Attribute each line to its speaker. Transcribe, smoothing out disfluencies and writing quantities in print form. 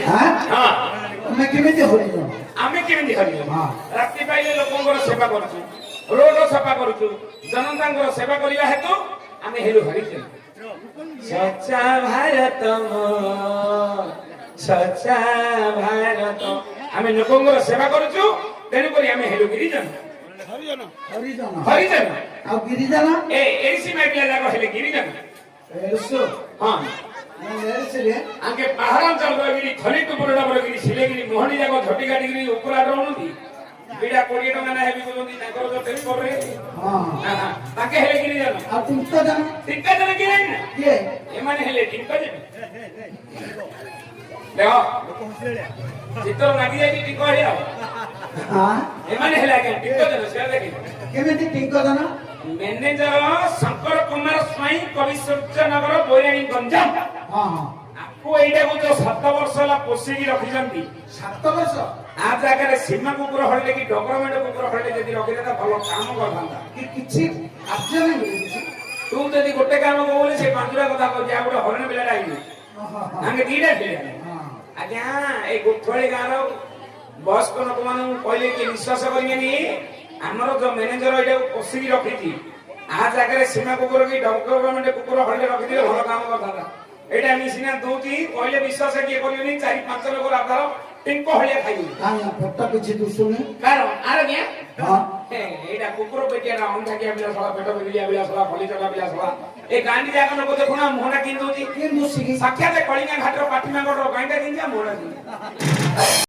Speaker 1: हां
Speaker 2: हां
Speaker 1: मैं केमिति हरिजन
Speaker 2: आमे केमिति हरिजन
Speaker 1: हां
Speaker 2: रात्रि पाइले लोकंगर सेवा करछु रोड सफा करछु जनतांगर सेवा करिया हेतु आमे हेलु हरिजन स्वच्छ भारत स्वच्छ भारत आमे लोकंगर सेवा करछु तेनु करी आमे हेलु गिरिजन
Speaker 1: हरिजन
Speaker 2: हरिजन
Speaker 1: आ गिरिजन
Speaker 2: ए एसी माइकला जागो हेले गिरिजन
Speaker 1: एसो
Speaker 2: हां
Speaker 1: मैं लेरसिले
Speaker 2: आगे पहाड़ांचल गिरी खली टुपुरडा गिरी सिलेगिरी मोहनी जागो झटी गाडी गिरी उपरा रहउनुदी बिडा 20 टका ना हेबी बोलुदी ताकर जो टेम्पर रे
Speaker 1: हां
Speaker 2: हां ताके हेले गिरिजन
Speaker 1: आ तुमको जन
Speaker 2: टिक्का जन गिरिजन
Speaker 1: ये
Speaker 2: ए माने हेले टिक्का जन देखो चित्तर लागी जाई टिक्का हेले
Speaker 1: हां
Speaker 2: ए माने हेले के टिक्का जन से देखि
Speaker 1: केमिति टिंको जन
Speaker 2: मैनेजर शंकर कुमार स्वाई कविश्वरच नगर बोराणी गंजाम
Speaker 1: हां हां
Speaker 2: आपको एइटा को जो 7 वर्ष ला पोसी की रखिसंती
Speaker 1: 7 वर्ष
Speaker 2: आ जागा रे सीमा कुकुर हड़ले की डॉक्यूमेंट कुकुर हड़ले जदी रखिले त भलो काम करथांता
Speaker 1: कि किछि आज्य नहीं मिले
Speaker 2: तू जदी गोटे काम को बोले से पांचरा कथा को जा गोटे हरण बिलाडा आइले
Speaker 1: हां
Speaker 2: आंगे दीडा थिले
Speaker 1: हां
Speaker 2: आज्ञा ए गुठोळी गारो बॉस को लोक मानु कहले कि विश्वास करियनी हमरो जो मैनेजर एटा पोसी की रखिथि आ जागा रे सीमा कुकुर की डॉक्यूमेंट कुकुर हड़ले रखिले भलो काम करथांता एटा मिसिना दोती कहले विश्वास के करियनी 4-5 लोक आधार टिंको हलिया खाइबे
Speaker 1: काया फटा किछि दुसुने
Speaker 2: कारण आरे गया
Speaker 1: हां
Speaker 2: एटा कुकुर पेटिया ना अंधा के बिला सला पेट बिलिया बिला सला फली चला बिला सला ए गांडी जाक लोक देखुना मोहना किन दोती
Speaker 1: के मुसिकी
Speaker 2: साक्षात कलिंगा घाटर पाटिमा गडर गांडा किन जा मोहना